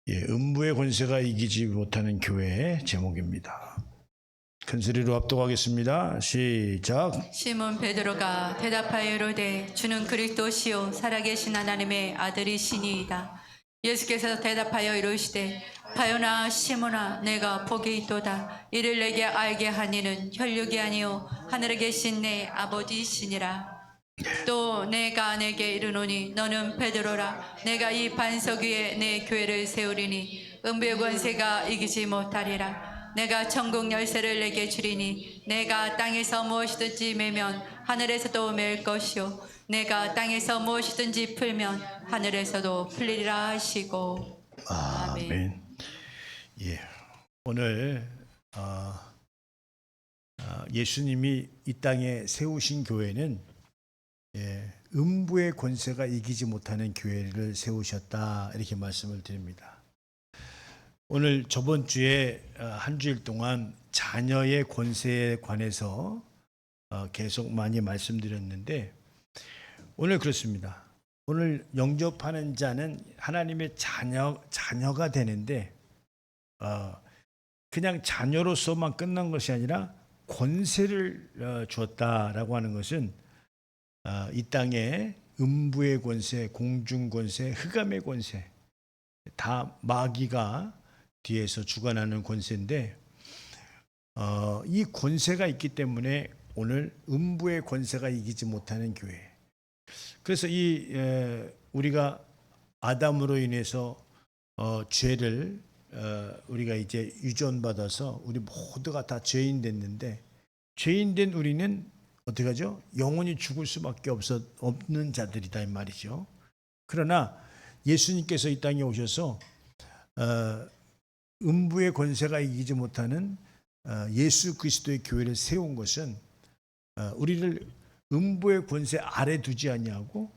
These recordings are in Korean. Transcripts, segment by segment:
음부의 권세가 이기지 못하는 교회의 제목입니다. 큰 소리로 합독하겠습니다. 시작. 시몬 베드로가 대답하여 이르되 주는 그리스도시요 살아계신 하나님의 아들이시니이다. 예수께서 대답하여 이르시되 바요나 시몬아 내가 복이 있도다. 이를 내게 알게 하니는 혈육이 아니요 하늘에 계신 내 아버지시니라. 또 내가 내게 이르노니 너는 베드로라. 내가 이 반석 위에 내 교회를 세우리니 음부의 권세가 이기지 못하리라. 내가 천국 열쇠를 내게 주리니 내가 땅에서 무엇이든지 매면 하늘에서도 맬 것이요 내가 땅에서 무엇이든지 풀면 하늘에서도 풀리리라 하시고. 아멘. 오늘 예수님이 이 땅에 세우신 교회는 음부의 권세가 이기지 못하는 교회를 세우셨다, 이렇게 말씀을 드립니다. 오늘 저번 주에 한 주일 동안 자녀의 권세에 관해서 계속 많이 말씀드렸는데, 오늘 그렇습니다. 오늘 영접하는 자는 하나님의 자녀가 되는데 그냥 자녀로서만 끝난 것이 아니라 권세를 주었다라고 하는 것은 이 땅에 음부의 권세, 공중 권세, 흑암의 권세, 다 마귀가 뒤에서 주관하는 권세인데, 이 권세가 있기 때문에 오늘 음부의 권세가 이기지 못하는 교회. 그래서 우리가 아담으로 인해서 죄를 우리가 이제 유전받아서 우리 모두가 다 죄인 됐는데, 죄인된 우리는 어떻게 하죠? 영원히 죽을 수밖에 없는 자들이다, 이 말이죠. 그러나 예수님께서 이 땅에 오셔서 음부의 권세가 이기지 못하는 예수 그리스도의 교회를 세운 것은 우리를 음부의 권세 아래 두지 아니하고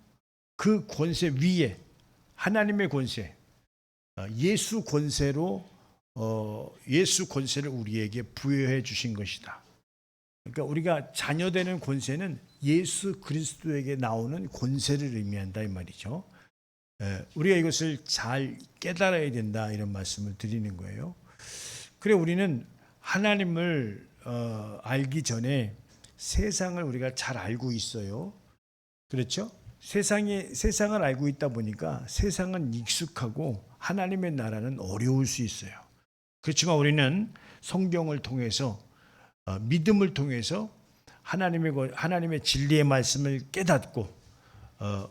그 권세 위에 하나님의 권세, 예수 권세로 예수 권세를 우리에게 부여해 주신 것이다. 그러니까 우리가 자녀되는 권세는 예수 그리스도에게 나오는 권세를 의미한다, 이 말이죠. 우리가 이것을 잘 깨달아야 된다, 이런 말씀을 드리는 거예요. 그래, 우리는 하나님을 알기 전에 세상을 우리가 잘 알고 있어요. 그렇죠? 세상을 알고 있다 보니까 세상은 익숙하고 하나님의 나라는 어려울 수 있어요. 그렇지만 우리는 성경을 통해서, 믿음을 통해서 하나님의 진리의 말씀을 깨닫고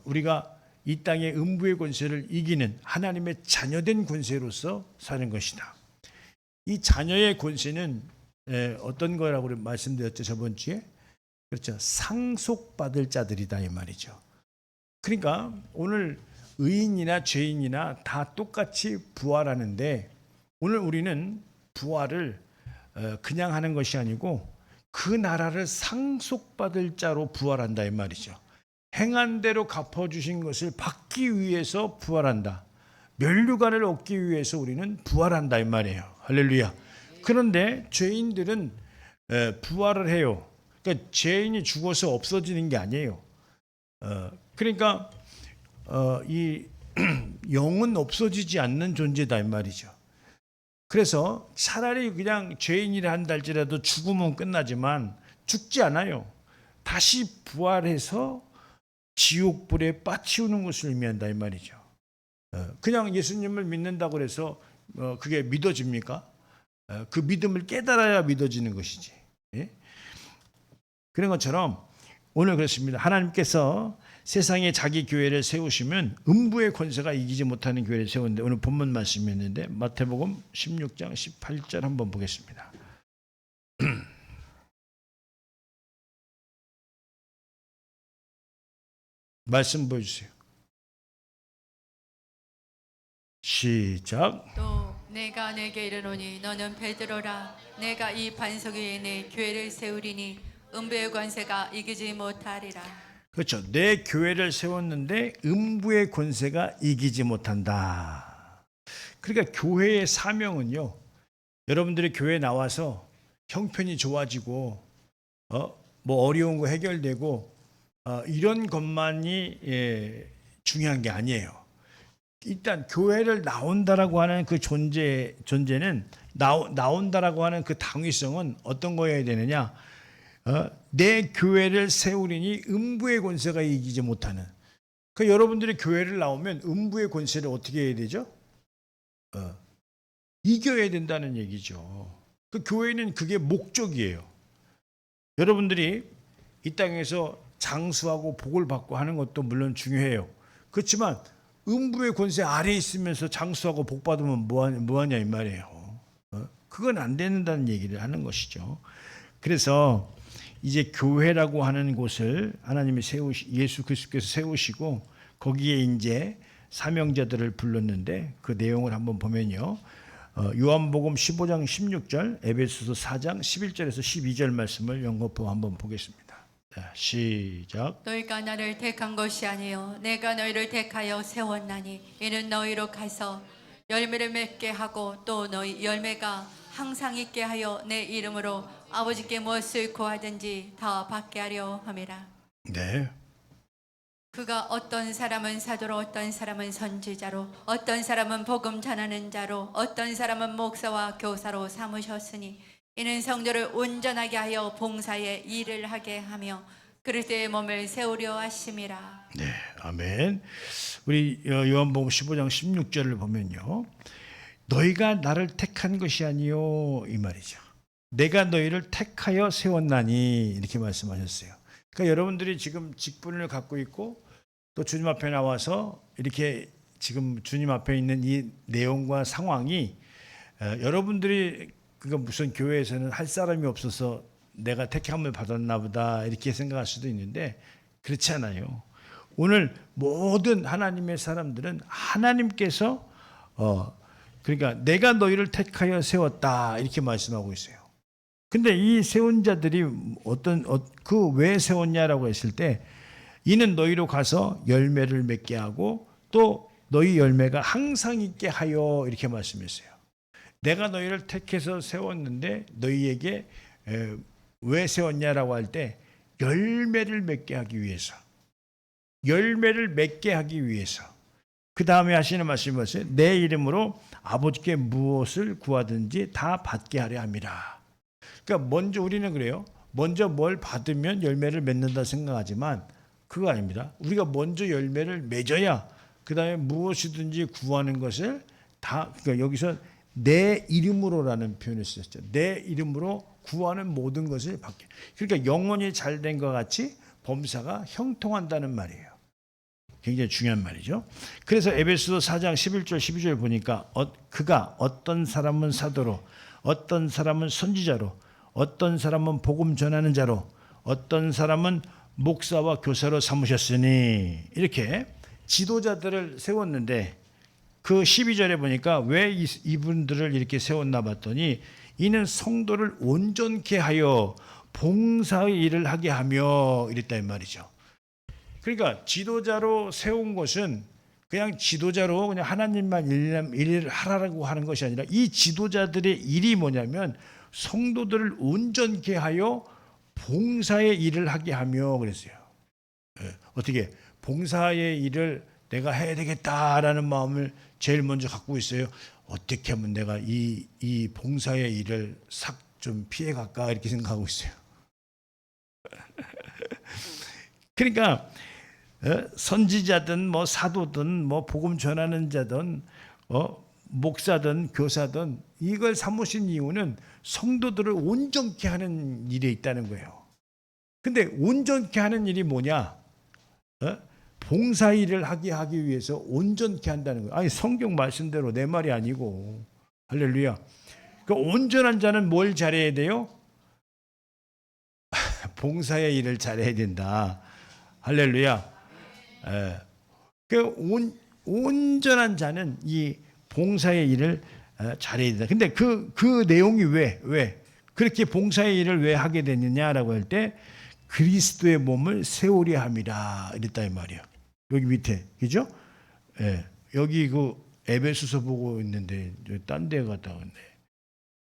우리가 이 땅의 음부의 권세를 이기는 하나님의 자녀된 권세로서 사는 것이다. 이 자녀의 권세는 어떤 거라고 말씀드렸죠, 저번 주에? 그렇죠. 상속받을 자들이다, 이 말이죠. 그러니까 오늘 의인이나 죄인이나 다 똑같이 부활하는데, 오늘 우리는 부활을 그냥 하는 것이 아니고 그 나라를 상속받을 자로 부활한다, 이 말이죠. 행한 대로 갚아주신 것을 받기 위해서 부활한다. 면류관을 얻기 위해서 우리는 부활한다, 이 말이에요. 할렐루야. 그런데 죄인들은 부활을 해요. 그러니까 죄인이 죽어서 없어지는 게 아니에요. 그러니까 이 영은 없어지지 않는 존재다, 이 말이죠. 그래서 차라리 그냥 죄인이라 한다 할지라도 죽으면 끝나지만 죽지 않아요. 다시 부활해서 지옥불에 빠치우는 것을 의미한다, 이 말이죠. 그냥 예수님을 믿는다고 해서 그게 믿어집니까? 그 믿음을 깨달아야 믿어지는 것이지. 그런 것처럼 오늘 그렇습니다. 하나님께서 세상에 자기 교회를 세우시면 음부의 권세가 이기지 못하는 교회를 세우는데, 오늘 본문 말씀이었는데 마태복음 16장 18절 한번 보겠습니다. 말씀 보여주세요. 시작. 또 내가 내게 이르노니 너는 베드로라. 내가 이 반석 위에 내 교회를 세우리니 음부의 권세가 이기지 못하리라. 그렇죠. 내 교회를 세웠는데 음부의 권세가 이기지 못한다. 그러니까 교회의 사명은요, 여러분들이 교회에 나와서 형편이 좋아지고 뭐 어려운 거 해결되고 이런 것만이 중요한 게 아니에요. 일단 교회를 나온다라고 하는 그 존재는 나온다라고 하는 그 당위성은 어떤 거여야 되느냐? 내 교회를 세우리니 음부의 권세가 이기지 못하는. 그 여러분들이 교회를 나오면 음부의 권세를 어떻게 해야 되죠? 이겨야 된다는 얘기죠. 그 교회는 그게 목적이에요. 여러분들이 이 땅에서 장수하고 복을 받고 하는 것도 물론 중요해요. 그렇지만 음부의 권세 아래에 있으면서 장수하고 복 받으면 뭐하냐 이 말이에요. 그건 안 된다는 얘기를 하는 것이죠. 그래서 이제 교회라고 하는 곳을 하나님이 예수 그리스도께서 세우시고 거기에 이제 사명자들을 불렀는데 그 내용을 한번 보면요. 요한복음 15장 16절, 에베소서 4장 11절에서 12절 말씀을 연거푸 한번 보겠습니다. 시작. 너희가 나를 택한 것이 아니요 내가 너희를 택하여 세웠나니 이는 너희로 가서 열매를 맺게 하고 또 너희 열매가 항상 있게 하여 내 이름으로 아버지께 무엇을 구하든지 다 받게 하려 함이라. 네. 그가 어떤 사람은 사도로 어떤 사람은 선지자로 어떤 사람은 복음 전하는 자로 어떤 사람은 목사와 교사로 삼으셨으니 이는 성도를 온전하게 하여 봉사의 일을 하게 하며 그리스도의 몸을 세우려 하심이라. 네, 아멘. 우리 요한복음 15장 16절을 보면요. 너희가 나를 택한 것이 아니요 이 말이죠. 내가 너희를 택하여 세웠나니 이렇게 말씀하셨어요. 그러니까 여러분들이 지금 직분을 갖고 있고 또 주님 앞에 나와서 이렇게 지금 주님 앞에 있는 이 내용과 상황이 여러분들이 그러니까 무슨 교회에서는 할 사람이 없어서 내가 택함을 받았나 보다 이렇게 생각할 수도 있는데 그렇지 않아요. 오늘 모든 하나님의 사람들은 하나님께서 그러니까 내가 너희를 택하여 세웠다 이렇게 말씀하고 있어요. 근데 이 세운 자들이 그 왜 세웠냐라고 했을 때 이는 너희로 가서 열매를 맺게 하고 또 너희 열매가 항상 있게 하여 이렇게 말씀했어요. 내가 너희를 택해서 세웠는데 너희에게 왜 세웠냐라고 할 때 열매를 맺게 하기 위해서, 열매를 맺게 하기 위해서. 그 다음에 하시는 말씀이 뭐였어요? 내 이름으로 아버지께 무엇을 구하든지 다 받게 하려 함이라. 그러니까 먼저 우리는 그래요. 먼저 뭘 받으면 열매를 맺는다 생각하지만 그거 아닙니다. 우리가 먼저 열매를 맺어야 그 다음에 무엇이든지 구하는 것을 다, 그러니까 여기서 내 이름으로라는 표현을 쓰셨죠. 내 이름으로 구하는 모든 것을 받게. 그러니까 영혼이 잘된 것 같이 범사가 형통한다는 말이에요. 굉장히 중요한 말이죠. 그래서 에베소서 4장 11절 12절 보니까 그가 어떤 사람은 사도로 어떤 사람은 선지자로 어떤 사람은 복음 전하는 자로 어떤 사람은 목사와 교사로 삼으셨으니 이렇게 지도자들을 세웠는데 그 12절에 보니까 왜 이분들을 이렇게 세웠나 봤더니 이는 성도를 온전케 하여 봉사의 일을 하게 하며 이랬다 이 말이죠. 그러니까 지도자로 세운 것은 그냥 지도자로 그냥 하나님만 일을 하라고 하는 것이 아니라 이 지도자들의 일이 뭐냐면 성도들을 온전케 하여 봉사의 일을 하게 하며 그랬어요. 어떻게 봉사의 일을 내가 해야 되겠다라는 마음을 제일 먼저 갖고 있어요. 어떻게 하면 내가 이 봉사의 일을 싹 좀 피해 갈까 이렇게 생각하고 있어요. 그러니까 선지자든 뭐 사도든 뭐 복음 전하는 자든 목사든 교사든 이걸 삼으신 이유는 성도들을 온전케 하는 일에 있다는 거예요. 근데 온전케 하는 일이 뭐냐? 봉사 일을 하기 위해서 온전케 한다는 거예요. 아니 성경 말씀대로 내 말이 아니고 할렐루야. 그 온전한 자는 뭘 잘해야 돼요? 봉사의 일을 잘해야 된다. 할렐루야. 그 온전한 자는 이 봉사의 일을 잘해야 된다. 근데 그 내용이 왜 그렇게 봉사의 일을 왜 하게 됐느냐라고 할 때 그리스도의 몸을 세우려 함이라 이랬다 이 말이에요. 여기 밑에 그죠? 여기 그 에베소서 보고 있는데 딴 데 갔다 왔네.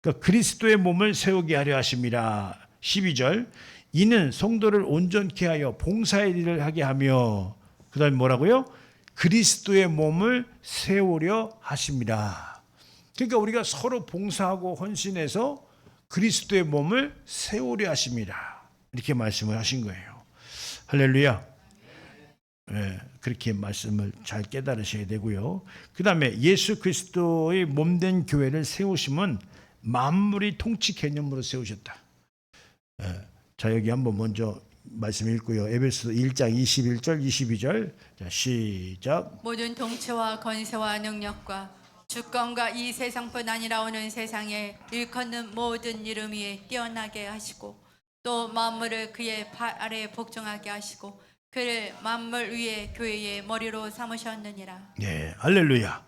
그러니까 그리스도의 몸을 세우게 하려 하심이라. 12절 이는 성도를 온전케 하여 봉사의 일을 하게 하며 그 다음에 뭐라고요? 그리스도의 몸을 세우려 하심이라. 그러니까 우리가 서로 봉사하고 헌신해서 그리스도의 몸을 세우려 하심이라. 이렇게 말씀을 하신 거예요. 할렐루야. 네, 그렇게 말씀을 잘 깨달으셔야 되고요. 그 다음에 예수 그리스도의 몸된 교회를 세우심은 만물이 통치 개념으로 세우셨다. 자, 여기 한번 먼저 말씀 읽고요. 에베소 1장 21절 22절. 자, 시작. 모든 통치와 권세와 능력과 주권과 이 세상뿐 아니라 오는 세상에 일컫는 모든 이름 위에 뛰어나게 하시고 또 만물을 그의 발 아래 복종하게 하시고 그를 만물 위에 교회의 머리로 삼으셨느니라. 네, 할렐루야.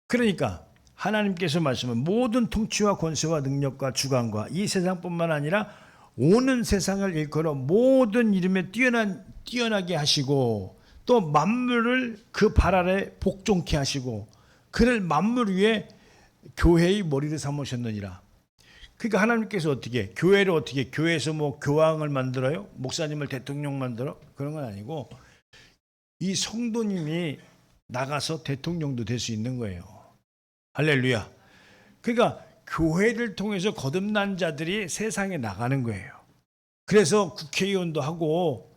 그러니까 하나님께서 말씀은 모든 통치와 권세와 능력과 주관과 이 세상뿐만 아니라 오는 세상을 일컬어 모든 이름에 뛰어나게 하시고 또 만물을 그 발 아래 복종케 하시고 그를 만물 위에 교회의 머리를 삼으셨느니라. 그러니까 하나님께서 어떻게 교회를 어떻게 교회에서 뭐 교황을 만들어요? 목사님을 대통령 만들어? 그런 건 아니고 이 성도님이 나가서 대통령도 될 수 있는 거예요. 할렐루야. 그러니까 교회를 통해서 거듭난 자들이 세상에 나가는 거예요. 그래서 국회의원도 하고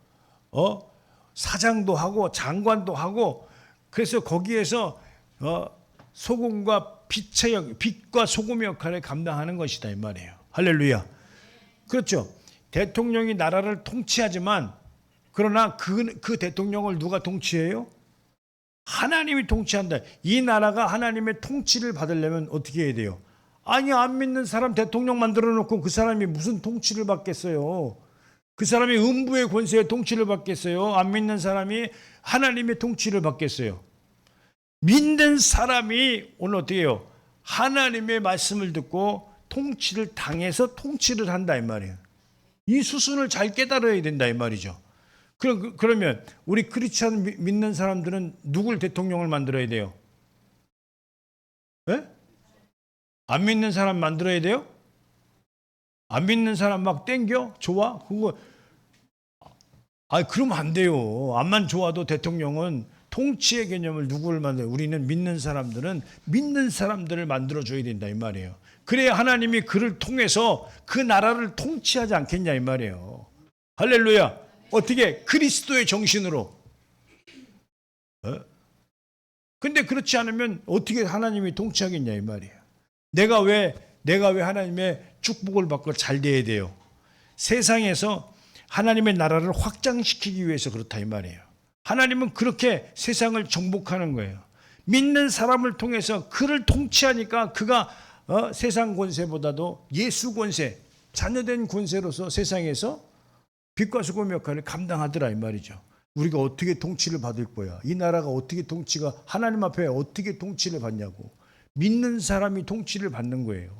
사장도 하고 장관도 하고 그래서 거기에서 소금과 빛과 소금의 역할을 감당하는 것이다 이 말이에요. 할렐루야. 그렇죠. 대통령이 나라를 통치하지만 그러나 그 대통령을 누가 통치해요? 하나님이 통치한다. 이 나라가 하나님의 통치를 받으려면 어떻게 해야 돼요? 아니, 안 믿는 사람 대통령 만들어 놓고 그 사람이 무슨 통치를 받겠어요? 그 사람이 음부의 권세의 통치를 받겠어요? 안 믿는 사람이 하나님의 통치를 받겠어요? 믿는 사람이 오늘 어떻게 해요? 하나님의 말씀을 듣고 통치를 당해서 통치를 한다 이 말이에요. 이 수순을 잘 깨달아야 된다 이 말이죠. 그러면 우리 크리스찬 믿는 사람들은 누굴 대통령을 만들어야 돼요? 예? 안 믿는 사람 만들어야 돼요? 안 믿는 사람 막 땡겨? 좋아? 그거 그러면 안 돼요. 암만 좋아도 대통령은 통치의 개념을 누구를 만들어요? 우리는 믿는 사람들은 믿는 사람들을 만들어줘야 된다 이 말이에요. 그래야 하나님이 그를 통해서 그 나라를 통치하지 않겠냐 이 말이에요. 할렐루야. 어떻게? 그리스도의 정신으로. 근데 그렇지 않으면 어떻게 하나님이 통치하겠냐 이 말이에요. 내가 왜 하나님의 축복을 받고 잘 돼야 돼요? 세상에서 하나님의 나라를 확장시키기 위해서 그렇다 이 말이에요. 하나님은 그렇게 세상을 정복하는 거예요. 믿는 사람을 통해서 그를 통치하니까 그가 세상 권세보다도 예수 권세, 자녀된 권세로서 세상에서 빛과 소금 역할을 감당하더라 이 말이죠. 우리가 어떻게 통치를 받을 거야? 이 나라가 어떻게 통치가 하나님 앞에 어떻게 통치를 받냐고. 믿는 사람이 통치를 받는 거예요.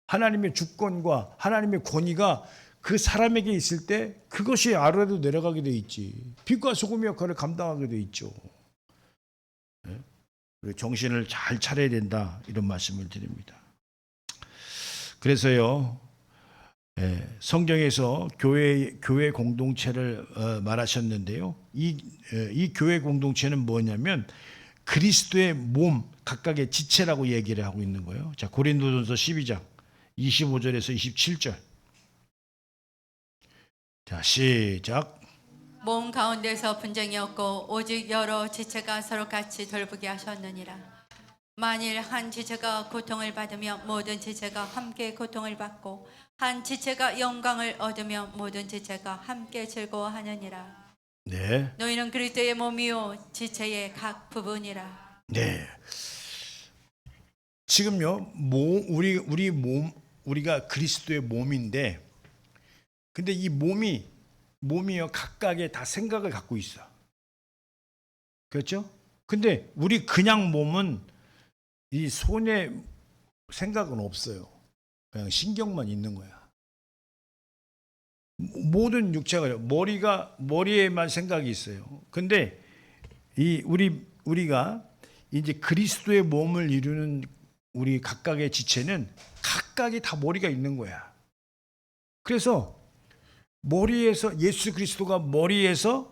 하나님의 주권과 하나님의 권위가 그 사람에게 있을 때 그것이 아래로 내려가게 돼 있지. 빛과 소금의 역할을 감당하게 돼 있죠. 정신을 잘 차려야 된다 이런 말씀을 드립니다. 그래서요 성경에서 교회 공동체를 말하셨는데요. 이 교회 공동체는 뭐냐면 그리스도의 몸 각각의 지체라고 얘기를 하고 있는 거예요. 자, 고린도전서 12장 25절에서 27절. 자, 시작. 몸 가운데서 분쟁이 없고 오직 여러 지체가 서로 같이 돌보게 하셨느니라. 만일 한 지체가 고통을 받으면 모든 지체가 함께 고통을 받고 한 지체가 영광을 얻으면 모든 지체가 함께 즐거워하느니라. 네. 너희는 그리스도의 몸이요 지체의 각 부분이라. 네. 지금요 우리가 그리스도의 몸인데, 근데 이 몸이요 각각의 다 생각을 갖고 있어. 그렇죠? 근데 우리 그냥 몸은 이 손에 생각은 없어요. 그냥 신경만 있는 거야. 모든 육체가 머리에만 생각이 있어요. 근데 우리가 이제 그리스도의 몸을 이루는 우리 각각의 지체는 각각이 다 머리가 있는 거야. 그래서 머리에서 예수 그리스도가 머리에서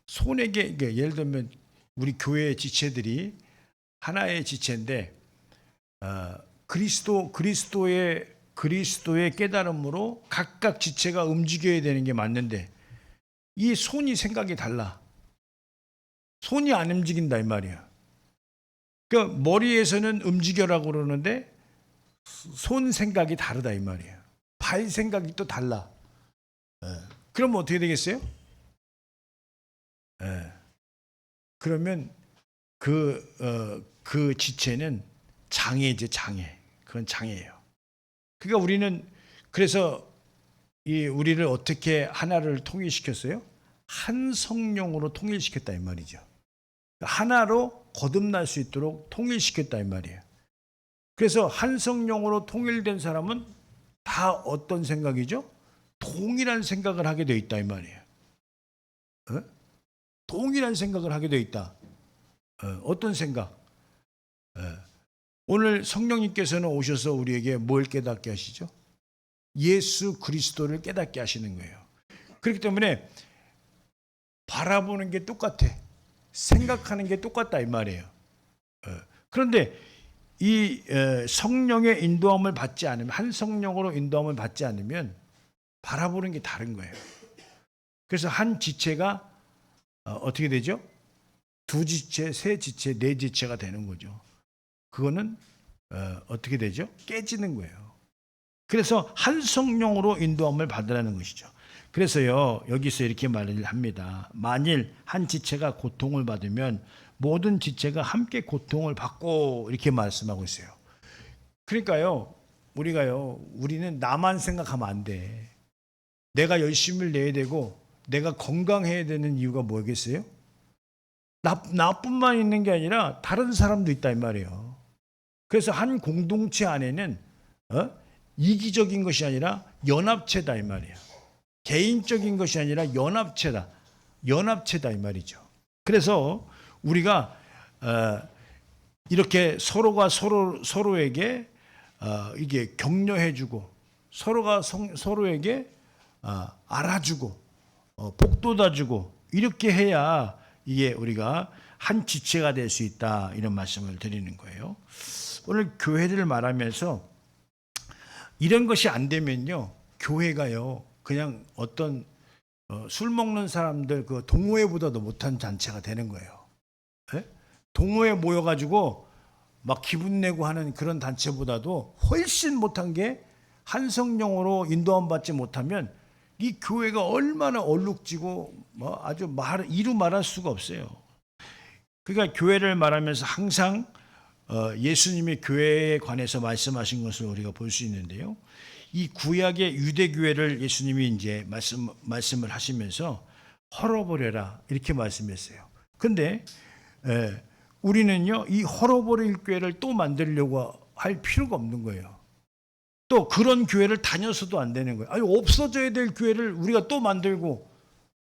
손에게 예를 들면 우리 교회의 지체들이 하나의 지체인데 그리스도의 깨달음으로 각각 지체가 움직여야 되는 게 맞는데 이 손이 생각이 달라. 손이 안 움직인다 이 말이야. 그러니까 머리에서는 움직여라고 그러는데 손 생각이 다르다 이 말이에요. 발 생각이 또 달라. 그러면 어떻게 되겠어요? 그러면 그 지체는 장애지, 장애. 그건 장애예요. 그러니까 우리는 그래서 우리를 어떻게 하나를 통일시켰어요? 한 성령으로 통일시켰다 이 말이죠. 하나로 거듭날 수 있도록 통일시켰다 이 말이에요. 그래서 한 성령으로 통일된 사람은 다 어떤 생각이죠? 동일한 생각을 하게 되어 있다 이 말이에요. 동일한 생각을 하게 되어 있다. 어떤 생각? 오늘 성령님께서는 오셔서 우리에게 뭘 깨닫게 하시죠? 예수 그리스도를 깨닫게 하시는 거예요. 그렇기 때문에 바라보는 게 똑같아. 생각하는 게 똑같다 이 말이에요. 그런데 이 성령의 인도함을 받지 않으면, 한 성령으로 인도함을 받지 않으면 바라보는 게 다른 거예요. 그래서 한 지체가 어떻게 되죠? 두 지체, 세 지체, 네 지체가 되는 거죠. 그거는 어떻게 되죠? 깨지는 거예요. 그래서 한 성령으로 인도함을 받으라는 것이죠. 그래서요, 여기서 이렇게 말을 합니다. 만일 한 지체가 고통을 받으면 모든 지체가 함께 고통을 받고, 이렇게 말씀하고 있어요. 그러니까요, 우리는 나만 생각하면 안 돼. 내가 열심을 내야 되고 내가 건강해야 되는 이유가 뭐겠어요? 나뿐만 있는 게 아니라 다른 사람도 있다 이 말이에요. 그래서 한 공동체 안에는 이기적인 것이 아니라 연합체다 이 말이에요. 개인적인 것이 아니라 연합체다 이 말이죠. 그래서 우리가 이렇게 서로가 서로에게 이게 격려해주고 서로가 서로에게 알아주고 복돋아주고 이렇게 해야 이게 우리가 한 지체가 될 수 있다, 이런 말씀을 드리는 거예요. 오늘 교회를 말하면서 이런 것이 안 되면요, 교회가요 그냥 어떤 술 먹는 사람들 그 동호회보다도 못한 단체가 되는 거예요. 네? 동호회 모여가지고 막 기분 내고 하는 그런 단체보다도 훨씬 못한 게 한 성령으로 인도함 받지 못하면 이 교회가 얼마나 얼룩지고 아주 이루 말할 수가 없어요. 그러니까 교회를 말하면서 항상 예수님이 교회에 관해서 말씀하신 것을 우리가 볼 수 있는데요. 이 구약의 유대 교회를 예수님이 이제 말씀을 하시면서 헐어버려라 이렇게 말씀했어요. 근데 우리는요, 이 헐어버릴 교회를 또 만들려고 할 필요가 없는 거예요. 또 그런 교회를 다녀서도 안 되는 거예요. 아니, 없어져야 될 교회를 우리가 또 만들고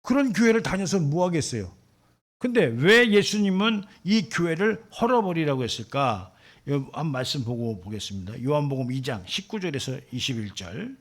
그런 교회를 다녀서 뭐 하겠어요? 근데 왜 예수님은 이 교회를 헐어버리라고 했을까? 한 말씀 보겠습니다. 요한복음 2장 19절에서 21절.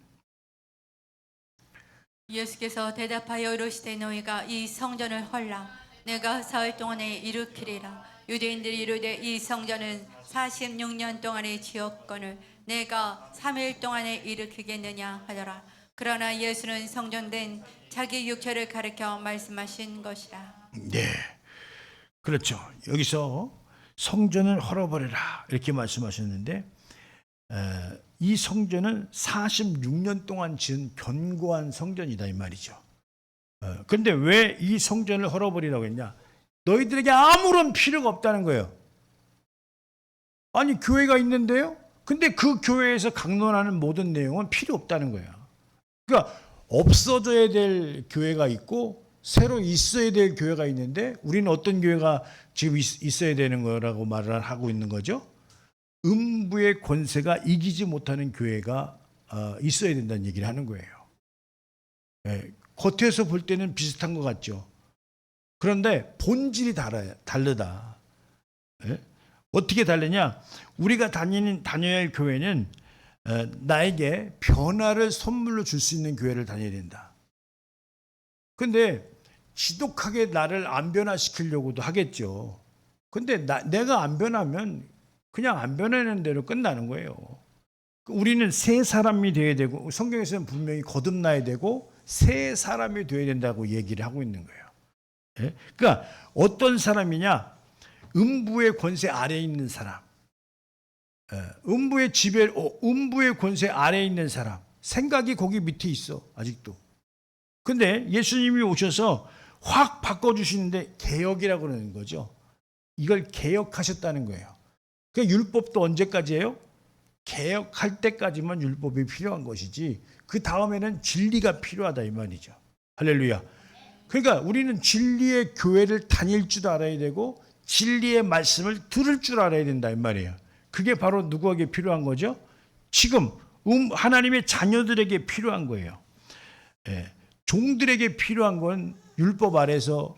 예수께서 대답하여 이르시되 너희가 이 성전을 헐라 내가 사흘 동안에 일으키리라. 유대인들이 이르되 이 성전은 46년 동안의 지었거늘 내가 3일 동안에 일으키겠느냐 하더라. 그러나 예수는 성전된 자기 육체를 가리켜 말씀하신 것이라. 네, 그렇죠. 여기서 성전을 헐어버려라 이렇게 말씀하셨는데 이 성전은 46년 동안 지은 견고한 성전이다 이 말이죠. 그런데 왜 이 성전을 헐어버리라고 했냐? 너희들에게 아무런 필요가 없다는 거예요. 아니, 교회가 있는데요? 근데 그 교회에서 강론하는 모든 내용은 필요 없다는 거예요. 그러니까 없어져야 될 교회가 있고 새로 있어야 될 교회가 있는데 우리는 어떤 교회가 지금 있어야 되는 거라고 말을 하고 있는 거죠? 음부의 권세가 이기지 못하는 교회가 있어야 된다는 얘기를 하는 거예요. 겉에서 볼 때는 비슷한 것 같죠. 그런데 본질이 다르다. 어떻게 다르냐? 우리가 다녀야 할 교회는 나에게 변화를 선물로 줄 수 있는 교회를 다녀야 된다. 근데 지독하게 나를 안 변화시키려고도 하겠죠. 근데 내가 안 변하면 그냥 안 변하는 대로 끝나는 거예요. 우리는 새 사람이 되어야 되고, 성경에서는 분명히 거듭나야 되고 새 사람이 되어야 된다고 얘기를 하고 있는 거예요. 예? 그러니까 어떤 사람이냐? 음부의 권세 아래에 있는 사람, 음부의 권세 아래에 있는 사람, 생각이 거기 밑에 있어 아직도. 근데 예수님이 오셔서 확 바꿔주시는데 개혁이라고 그러는 거죠. 이걸 개혁하셨다는 거예요. 그 율법도 언제까지예요? 개혁할 때까지만 율법이 필요한 것이지 그 다음에는 진리가 필요하다 이 말이죠. 할렐루야. 그러니까 우리는 진리의 교회를 다닐 줄 알아야 되고 진리의 말씀을 들을 줄 알아야 된다 이 말이에요. 그게 바로 누구에게 필요한 거죠? 지금 하나님의 자녀들에게 필요한 거예요. 예. 종들에게 필요한 건 율법 아래서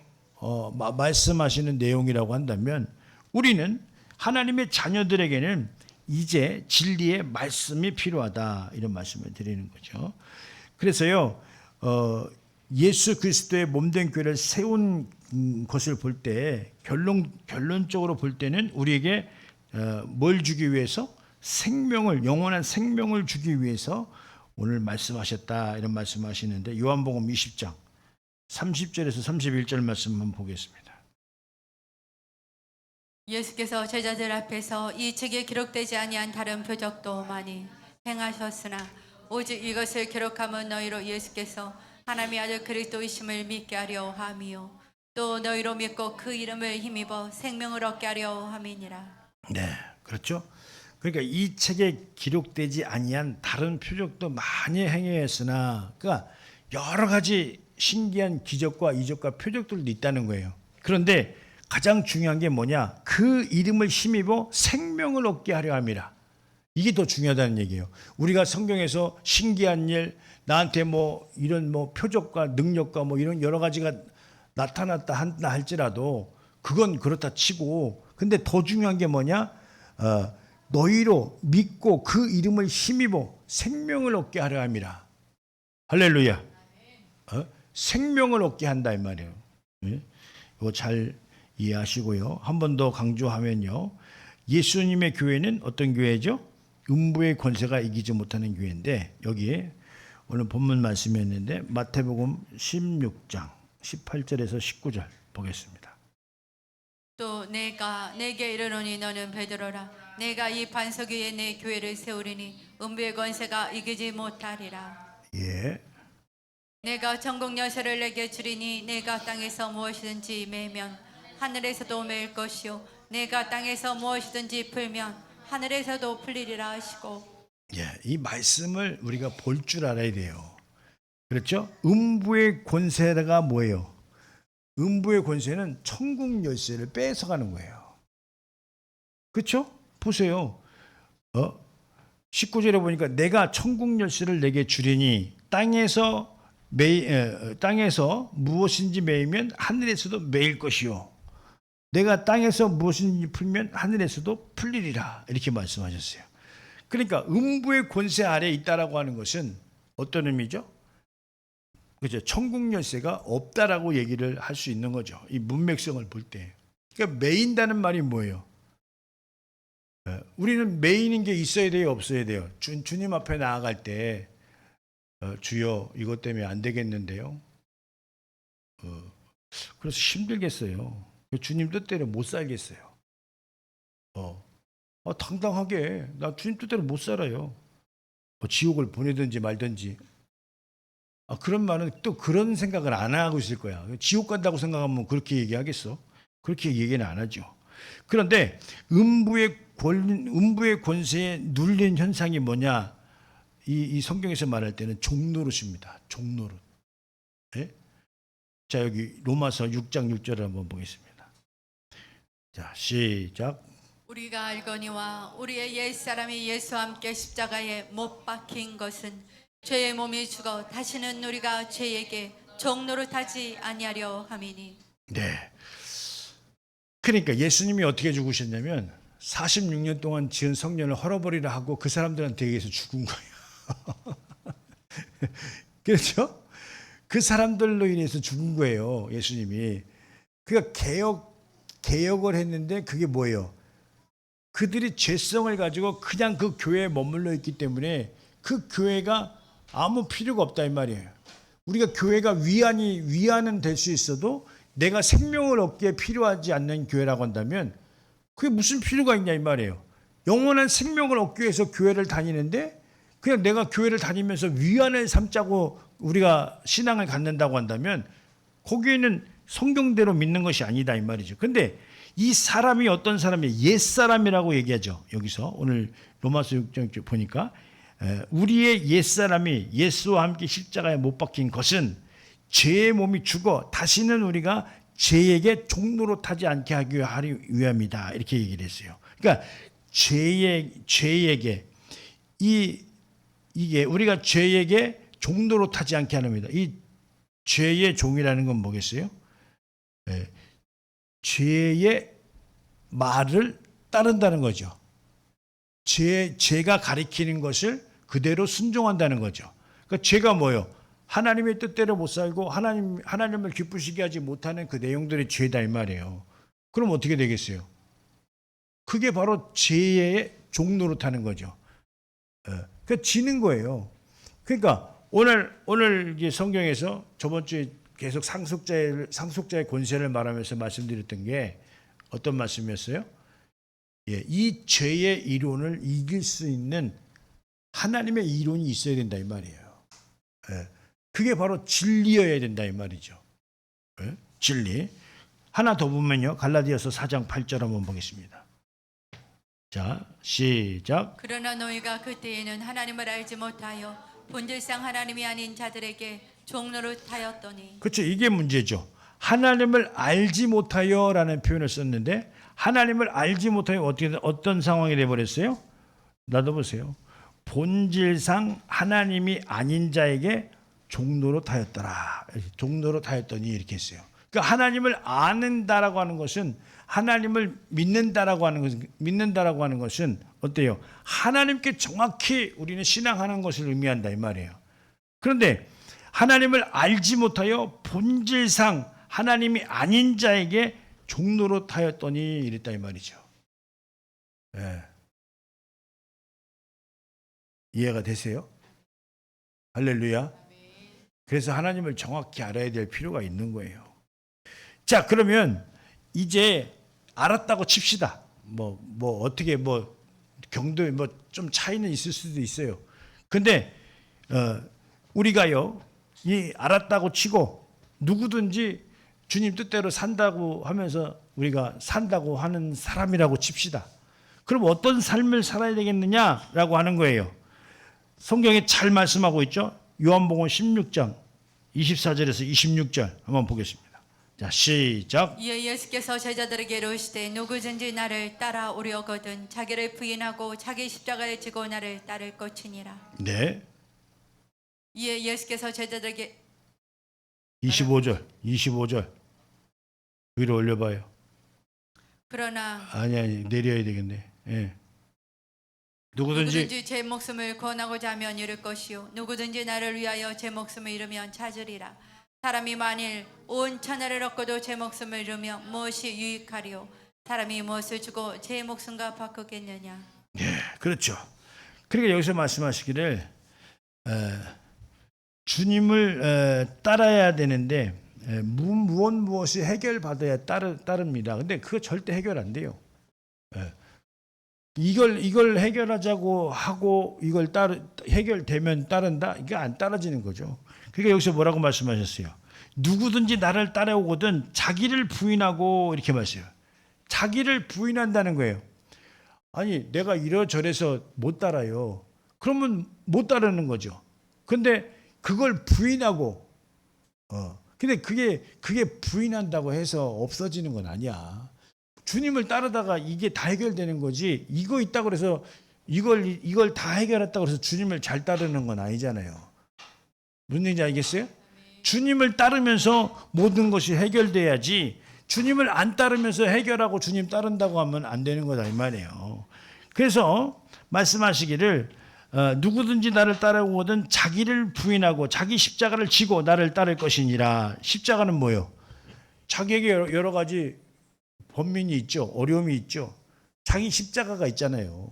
말씀하시는 내용이라고 한다면 우리는 하나님의 자녀들에게는 이제 진리의 말씀이 필요하다 이런 말씀을 드리는 거죠. 그래서요 예수 그리스도의 몸된 교회를 세운 것을 볼 때 결론적으로 볼 때는 우리에게 뭘 주기 위해서 생명을 영원한 생명을 주기 위해서 오늘 말씀하셨다 이런 말씀하시는데 요한복음 20장 30절에서 31절 말씀 한번 보겠습니다. 예수께서 제자들 앞에서 이 책에 기록되지 아니한 다른 표적도 많이 행하셨으나 오직 이것을 기록함은 너희로 예수께서 하나님의 아들 그리스도이심을 믿게 하려 함이요 또 너희로 믿고 그 이름을 힘입어 생명을 얻게 하려 함이니라. 네, 그렇죠. 그러니까 이 책에 기록되지 아니한 다른 표적도 많이 행하였으나, 그러니까 여러 가지 신기한 기적과 이적과 표적들도 있다는 거예요. 그런데 가장 중요한 게 뭐냐? 그 이름을 힘입어 생명을 얻게 하려 함이라. 이게 더 중요하다는 얘기예요. 우리가 성경에서 신기한 일, 나한테 뭐 이런 뭐 표적과 능력과 뭐 이런 여러 가지가 나타났다 한다 할지라도 그건 그렇다 치고, 근데 더 중요한 게 뭐냐? 너희로 믿고 그 이름을 힘입어 생명을 얻게 하려 함이라. 할렐루야. 생명을 얻게 한다 이 말이에요. 이거 잘 이해하시고요. 한 번 더 강조하면요. 예수님의 교회는 어떤 교회죠? 음부의 권세가 이기지 못하는 교회인데, 여기에 오늘 본문 말씀이었는데 마태복음 16장 18절에서 19절 보겠습니다. 또 내가 내게 이르노니 너는 베드로라. 내가 이 반석 위에 내 교회를 세우리니 음부의 권세가 이기지 못하리라. 예. 내가 천국 열쇠를 내게 주리니 내가 땅에서 무엇이든지 매면 하늘에서도 매일 것이요 내가 땅에서 무엇이든지 풀면 하늘에서도 풀리리라 하시고. 예, 이 말씀을 우리가 볼 줄 알아야 돼요. 그렇죠? 음부의 권세가 뭐예요? 음부의 권세는 천국 열쇠를 뺏어가는 거예요. 그렇죠? 보세요. 19절에 보니까 내가 천국 열쇠를 내게 주리니 땅에서 무엇인지 매이면 하늘에서도 매일 것이요 내가 땅에서 무엇인지 풀면 하늘에서도 풀리리라 이렇게 말씀하셨어요. 그러니까 음부의 권세 아래에 있다라고 하는 것은 어떤 의미죠? 그죠? 천국 열쇠가 없다라고 얘기를 할 수 있는 거죠. 이 문맥성을 볼 때. 그러니까 매인다는 말이 뭐예요? 우리는 매이는 게 있어야 돼요, 없어야 돼요? 주님 앞에 나아갈 때 주여 이것 때문에 안 되겠는데요. 그래서 힘들겠어요. 주님 뜻대로 못 살겠어요. 당당하게 나 주님 뜻대로 못 살아요. 지옥을 보내든지 말든지. 그런 말은 또 그런 생각을 안 하고 있을 거야. 지옥 간다고 생각하면 그렇게 얘기하겠어? 그렇게 얘기는 안 하죠. 그런데 음부의 권세에 눌린 현상이 뭐냐? 이 성경에서 말할 때는 종노릇입니다. 종노릇. 네? 자, 여기 로마서 6장 6절을 한번 보겠습니다. 자, 시작. 우리가 알거니와 우리의 옛사람이 예수와 함께 십자가에 못 박힌 것은 죄의 몸이 죽어 다시는 우리가 죄에게 종노릇하지 아니하려 함이니. 네. 그러니까 예수님이 어떻게 죽으셨냐면 46년 동안 지은 성전을 헐어버리라 하고 그 사람들한테 의해서 죽은 거예요. 그렇죠? 그 사람들로 인해서 죽은 거예요. 예수님이. 그러니까 개혁을 했는데 그게 뭐예요? 그들이 죄성을 가지고 그냥 그 교회에 머물러 있기 때문에 그 교회가 아무 필요가 없다 이 말이에요. 우리가 교회가 위안은 될 수 있어도 내가 생명을 얻기에 필요하지 않는 교회라고 한다면 그게 무슨 필요가 있냐 이 말이에요. 영원한 생명을 얻기 위해서 교회를 다니는데 그냥 내가 교회를 다니면서 위안을 삼자고 우리가 신앙을 갖는다고 한다면 거기에는 성경대로 믿는 것이 아니다 이 말이죠. 근데 이 사람이 어떤 사람이에요? 옛사람이라고 얘기하죠. 여기서 오늘 로마서 6장 보니까 우리의 옛사람이 예수와 함께 십자가에 못 박힌 것은 죄의 몸이 죽어 다시는 우리가 죄에게 종로로 타지 않게 하기 위함이다. 이렇게 얘기를 했어요. 그러니까 죄에게 이게 우리가 죄에게 종로로 타지 않게 하랍니다. 이 죄의 종이라는 건 뭐겠어요? 죄의 말을 따른다는 거죠. 죄가 가리키는 것을 그대로 순종한다는 거죠. 그러니까 죄가 뭐예요? 하나님의 뜻대로 못 살고 하나님을 기쁘시게 하지 못하는 그 내용들이 죄다 이 말이에요. 그럼 어떻게 되겠어요? 그게 바로 죄의 종로로 타는 거죠. 그러니까 지는 거예요. 그러니까 오늘 이제 성경에서 저번 주에 계속 상속자의 권세를 말하면서 말씀드렸던 게 어떤 말씀이었어요? 이 죄의 이론을 이길 수 있는 하나님의 이론이 있어야 된다 이 말이에요. 그게 바로 진리여야 된다 이 말이죠. 진리. 하나 더 보면요. 갈라디아서 4장 8절 한번 보겠습니다. 자, 시작. 그러나 너희가 그때에는 하나님을 알지 못하여 본질상 하나님이 아닌 자들에게 종노릇하였더니. 그렇죠. 이게 문제죠. 하나님을 알지 못하여라는 표현을 썼는데 하나님을 알지 못하여 어떤 상황이 되어버렸어요? 나도 보세요. 본질상 하나님이 아닌 자에게 종노릇하였더라. 종노릇하였더니 이렇게 했어요. 그러니까 하나님을 아는다라고 하는 것은 하나님을 믿는다라고 하는 것은 어때요? 하나님께 정확히 우리는 신앙하는 것을 의미한다 이 말이에요. 그런데 하나님을 알지 못하여 본질상 하나님이 아닌 자에게 종노릇하였더니 이랬다 이 말이죠. 이해가 되세요? 할렐루야. 그래서 하나님을 정확히 알아야 될 필요가 있는 거예요. 자, 그러면 이제 알았다고 칩시다. 어떻게 경도에 좀 차이는 있을 수도 있어요. 근데 우리가요, 이 알았다고 치고 누구든지 주님 뜻대로 산다고 하면서 우리가 산다고 하는 사람이라고 칩시다. 그럼 어떤 삶을 살아야 되겠느냐라고 하는 거예요. 성경에 잘 말씀하고 있죠. 요한복음 16장 24절에서 26절 한번 보겠습니다. 자, 시작. 이에 예수께서 제자들에게 이르시되 누구든지 나를 따라오려거든 자기를 부인하고 자기 십자가를 지고 나를 따를 것이니라. 네. 이에 예수께서 제자들에게 25절 위로 올려봐요. 그러나 아니 내려야 되겠네. 예. 누구든지 제 목숨을 구원하고자 하면 잃을 것이요 누구든지 나를 위하여 제 목숨을 잃으면 찾으리라. 사람이 만일 온 천하를 얻고도 제 목숨을 잃으면 무엇이 유익하리요? 사람이 무엇을 주고 제 목숨과 바꾸겠느냐? 네, 그렇죠. 그러니까 여기서 말씀하시기를 주님을 따라야 되는데 무엇이 해결받아야 따릅니다. 근데 그거 절대 해결 안 돼요. 이걸 해결하자고 하고 이걸 해결되면 따른다? 이게 안 따라지는 거죠. 그러니까 여기서 뭐라고 말씀하셨어요? 누구든지 나를 따라오거든 자기를 부인하고 이렇게 말씀해요. 자기를 부인한다는 거예요. 아니 내가 이러저래서 못 따라요. 그러면 못 따르는 거죠. 근데 그걸 부인하고 근데 그게 부인한다고 해서 없어지는 건 아니야. 주님을 따르다가 이게 다 해결되는 거지. 이거 있다고 그래서 이걸 다 해결했다고 해서 주님을 잘 따르는 건 아니잖아요. 무슨 얘기인지 알겠어요? 주님을 따르면서 모든 것이 해결돼야지 주님을 안 따르면서 해결하고 주님 따른다고 하면 안 되는 거다 이 말이에요. 그래서 말씀하시기를 누구든지 나를 따라오거든 자기를 부인하고 자기 십자가를 지고 나를 따를 것이니라. 십자가는 뭐예요? 자기에게 여러 가지 번민이 있죠. 어려움이 있죠. 자기 십자가가 있잖아요.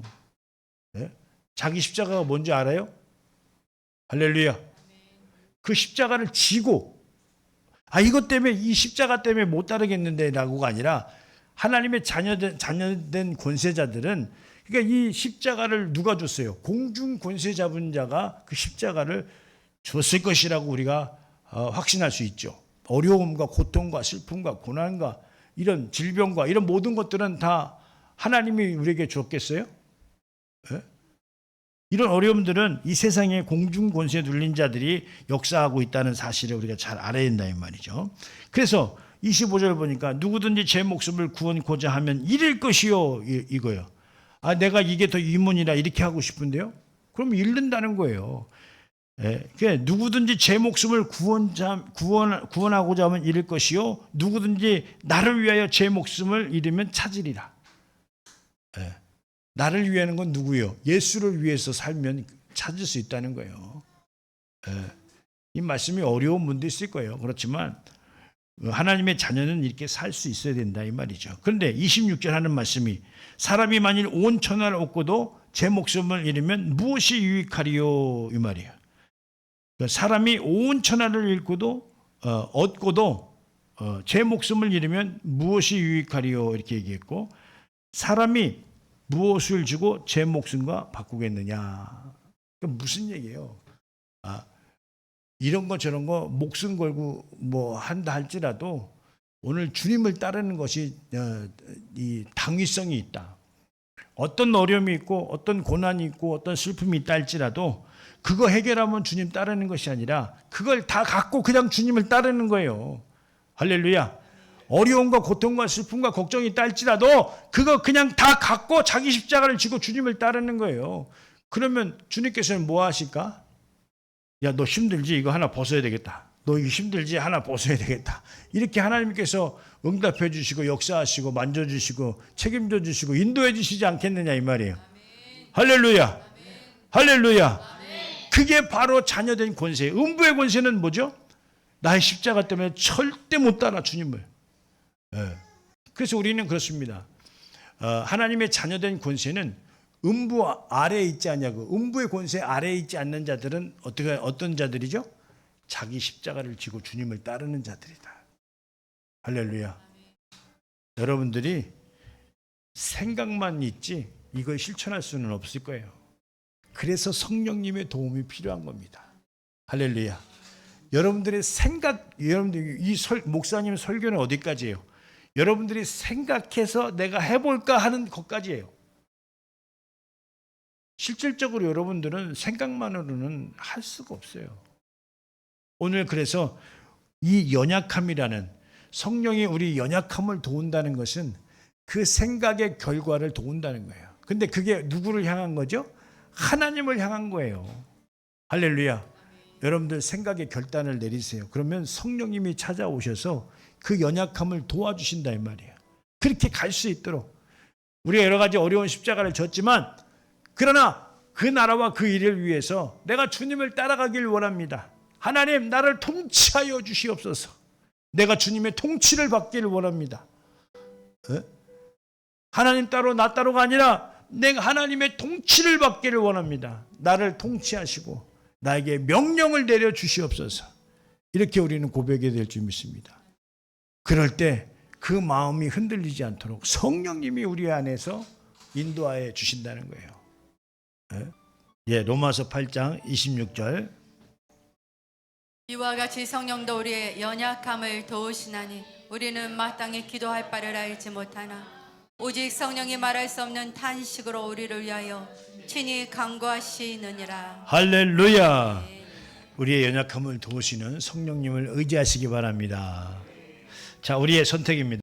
네? 자기 십자가가 뭔지 알아요? 할렐루야. 그 십자가를 지고 이것 때문에 이 십자가 때문에 못 따르겠는데 라고가 아니라 하나님의 자녀된 권세자들은 그러니까 이 십자가를 누가 줬어요? 공중 권세 잡은 자가 그 십자가를 줬을 것이라고 우리가 확신할 수 있죠. 어려움과 고통과 슬픔과 고난과 이런 질병과 이런 모든 것들은 다 하나님이 우리에게 줬겠어요? 네? 이런 어려움들은 이 세상에 공중 권세 눌린 자들이 역사하고 있다는 사실을 우리가 잘 알아야 된다 이 말이죠. 그래서 25절 보니까 누구든지 제 목숨을 구원코자 하면 잃을 것이요 이거요. 내가 이게 더 유문이라 이렇게 하고 싶은데요. 그럼 잃는다는 거예요. 그러니까 누구든지 제 목숨을 구원하고자 하면 잃을 것이요. 누구든지 나를 위하여 제 목숨을 잃으면 찾으리라. 나를 위하는 건 누구예요? 예수를 위해서 살면 찾을 수 있다는 거예요. 이 말씀이 어려운 분도 있을 거예요. 그렇지만 하나님의 자녀는 이렇게 살 수 있어야 된다 이 말이죠. 그런데 26절 하는 말씀이 사람이 만일 온 천하를 얻고도 제 목숨을 잃으면 무엇이 유익하리요 이 말이에요. 사람이 온 천하를 얻고도 제 목숨을 잃으면 무엇이 유익하리요 이렇게 얘기했고 사람이 무엇을 주고 제 목숨과 바꾸겠느냐. 무슨 얘기예요? 이런 거 저런 거 목숨 걸고 뭐 한다 할지라도 오늘 주님을 따르는 것이 이 당위성이 있다. 어떤 어려움이 있고 어떤 고난이 있고 어떤 슬픔이 있다 할지라도 그거 해결하면 주님 따르는 것이 아니라 그걸 다 갖고 그냥 주님을 따르는 거예요. 할렐루야. 어려움과 고통과 슬픔과 걱정이 있다 할지라도 그거 그냥 다 갖고 자기 십자가를 지고 주님을 따르는 거예요. 그러면 주님께서는 뭐 하실까? 야, 너 힘들지? 이거 하나 벗어야 되겠다. 너 이거 힘들지? 하나 벗어야 되겠다. 이렇게 하나님께서 응답해 주시고 역사하시고 만져주시고 책임져 주시고 인도해 주시지 않겠느냐 이 말이에요. 할렐루야. 할렐루야. 그게 바로 자녀된 권세. 음부의 권세는 뭐죠? 나의 십자가 때문에 절대 못 따라 주님을. 그래서 우리는 그렇습니다. 하나님의 자녀된 권세는 음부 아래에 있지 않냐고. 음부의 권세 아래에 있지 않는 자들은 어떤 자들이죠? 자기 십자가를 지고 주님을 따르는 자들이다. 할렐루야. 여러분들이 생각만 있지 이걸 실천할 수는 없을 거예요. 그래서 성령님의 도움이 필요한 겁니다. 할렐루야. 여러분들의 생각, 여러분들 이 목사님 설교는 어디까지예요? 여러분들이 생각해서 내가 해볼까 하는 것까지예요. 실질적으로 여러분들은 생각만으로는 할 수가 없어요. 오늘 그래서 이 연약함이라는 성령이 우리 연약함을 도운다는 것은 그 생각의 결과를 도운다는 거예요. 근데 그게 누구를 향한 거죠? 하나님을 향한 거예요. 할렐루야. 여러분들 생각의 결단을 내리세요. 그러면 성령님이 찾아오셔서 그 연약함을 도와주신다 이 말이에요. 그렇게 갈 수 있도록 우리가 여러 가지 어려운 십자가를 졌지만 그러나 그 나라와 그 일을 위해서 내가 주님을 따라가길 원합니다. 하나님 나를 통치하여 주시옵소서. 내가 주님의 통치를 받기를 원합니다. 하나님 따로 나 따로가 아니라 내가 하나님의 통치를 받기를 원합니다. 나를 통치하시고 나에게 명령을 내려 주시옵소서. 이렇게 우리는 고백해야 될 줄 믿습니다. 그럴 때 그 마음이 흔들리지 않도록 성령님이 우리 안에서 인도하여 주신다는 거예요. 로마서 8장 26절. 이와 같이 성령도 우리의 연약함을 도우시나니 우리는 마땅히 기도할 바를 알지 못하나 오직 성령이 말할 수 없는 탄식으로 우리를 위하여 친히 간구하시느니라. 할렐루야. 우리의 연약함을 도우시는 성령님을 의지하시기 바랍니다. 자, 우리의 선택입니다.